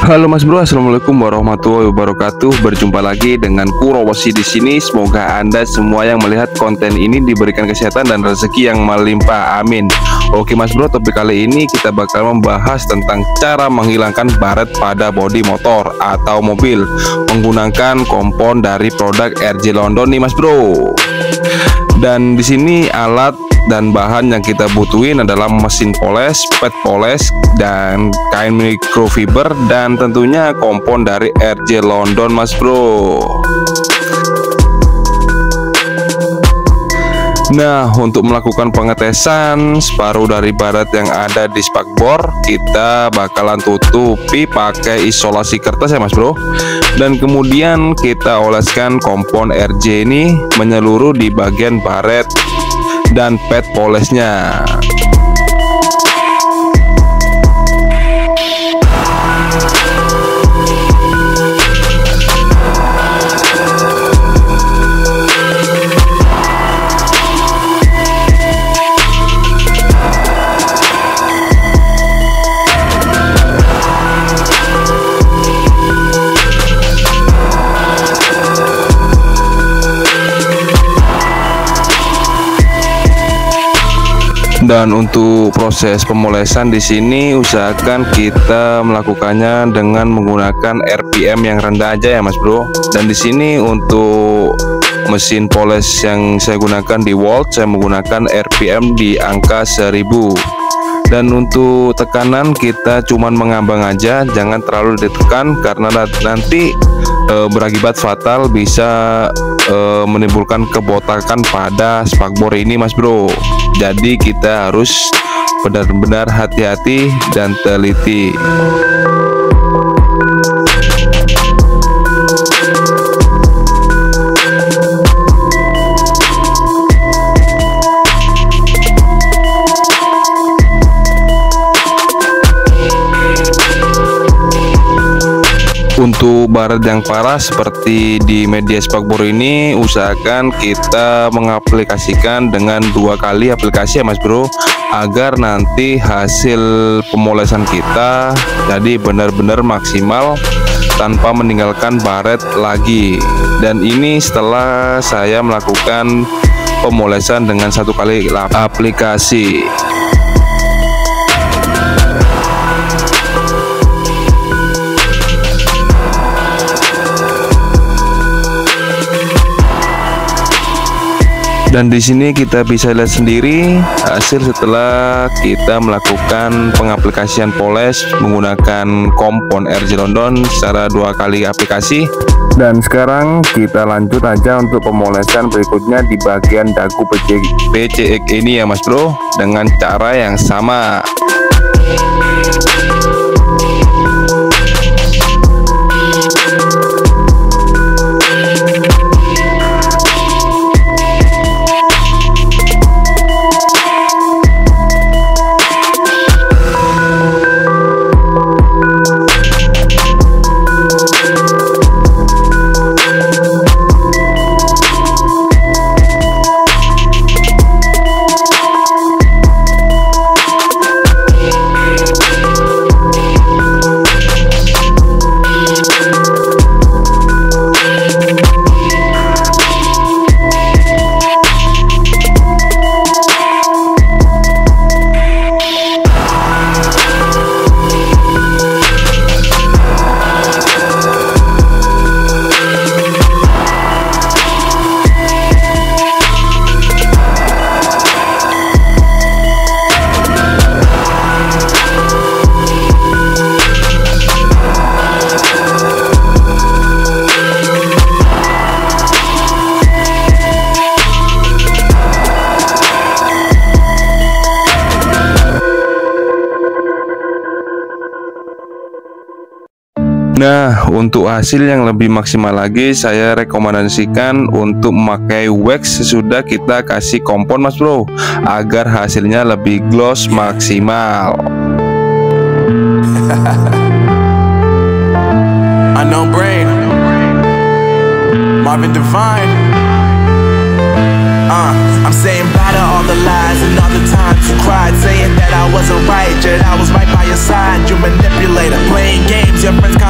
Halo Mas Bro, assalamualaikum warahmatullahi wabarakatuh. Berjumpa lagi dengan Kurowoshi di sini. Semoga Anda semua yang melihat konten ini diberikan kesehatan dan rezeki yang melimpah. Amin. Oke Mas Bro, topik kali ini kita bakal membahas tentang cara menghilangkan baret pada bodi motor atau mobil menggunakan kompon dari produk RJ London nih Mas Bro. Dan di sini alat dan bahan yang kita butuhin adalah mesin poles, pet poles, dan kain microfiber, dan tentunya kompon dari RJ London Mas Bro. Nah, untuk melakukan pengetesan separuh dari baret yang ada di spakbor, kita bakalan tutupi pakai isolasi kertas ya Mas Bro. Dan kemudian kita oleskan kompon RJ ini menyeluruh di bagian baret dan pet polesnya. Dan untuk proses pemolesan di sini usahakan kita melakukannya dengan menggunakan RPM yang rendah aja ya Mas Bro. Dan di sini untuk mesin poles yang saya gunakan di Volt, saya menggunakan RPM di angka 1000. Dan untuk tekanan kita cuman mengambang aja, jangan terlalu ditekan karena nanti berakibat fatal, bisa menimbulkan kebotakan pada spakbor ini Mas Bro. Jadi kita harus benar-benar hati-hati dan teliti. Untuk baret yang parah seperti di media spakbor ini, usahakan kita mengaplikasikan dengan 2 kali aplikasi ya Mas Bro, agar nanti hasil pemolesan kita jadi benar-benar maksimal tanpa meninggalkan baret lagi. Dan ini setelah saya melakukan pemolesan dengan 1 kali aplikasi. Dan di sini kita bisa lihat sendiri hasil setelah kita melakukan pengaplikasian poles menggunakan kompon RJ London secara 2 kali aplikasi. Dan sekarang kita lanjut aja untuk pemolesan berikutnya di bagian dagu PCX ini ya Mas Bro, dengan cara yang sama. Nah, untuk hasil yang lebih maksimal lagi, saya rekomendasikan untuk memakai wax sesudah kita kasih kompon Mas Bro, agar hasilnya lebih gloss maksimal. Unknown Brain, Marvin Divine. I'm saying bye to all the lies and all the times you cried, saying that I wasn't right, yet I was right by your side. You manipulator, playing games, your friends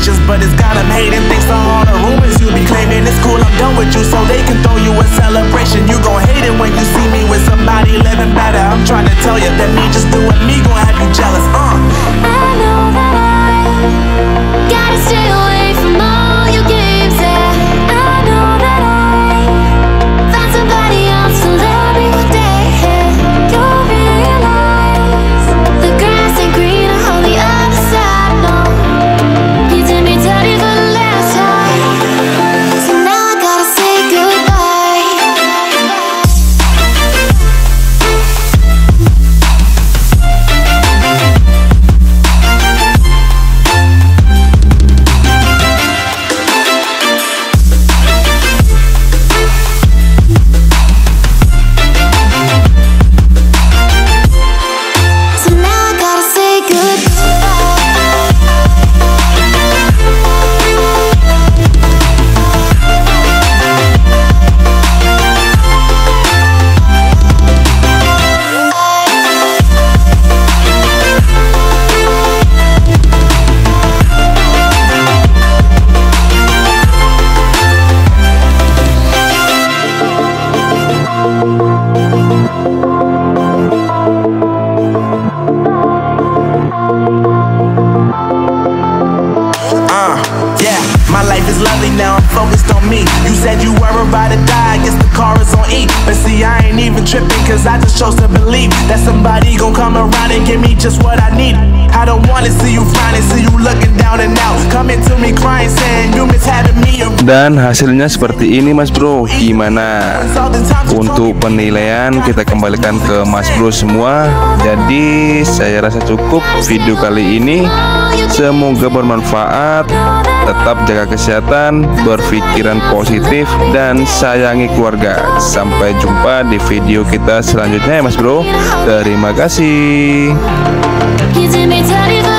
situations, but it's got them hating. Thanks to all the rumors you be claiming. It's cool, I'm done with you, so they can throw you a celebration. You gon' hate it when you see me with somebody living better. I'm trying to tell you that me just doing me gon' have you jealous. I know that I gotta stay away from all your games. Yeah, I know that I found somebody else to love me one day. You'll realize the grass ain't greener on the other side. No, you did me dirty for the last time, so now I gotta say goodbye. So now I gotta say Yeah, my life is lovely now, I'm focused on me. You said you were about to die, I guess the car is on E. But see, I ain't even tripping, cause I just chose to believe that somebody gon' come around and give me just what I need. I don't wanna see you frowning, see you looking down and out, coming to me crying, saying you miss having me around. Dan hasilnya seperti ini Mas Bro. Gimana? Untuk penilaian kita kembalikan ke Mas Bro semua. Jadi saya rasa cukup video kali ini. Semoga bermanfaat. Tetap jaga kesehatan, berpikiran positif, dan sayangi keluarga. Sampai jumpa di video kita selanjutnya ya Mas Bro. Terima kasih. You did me dirty for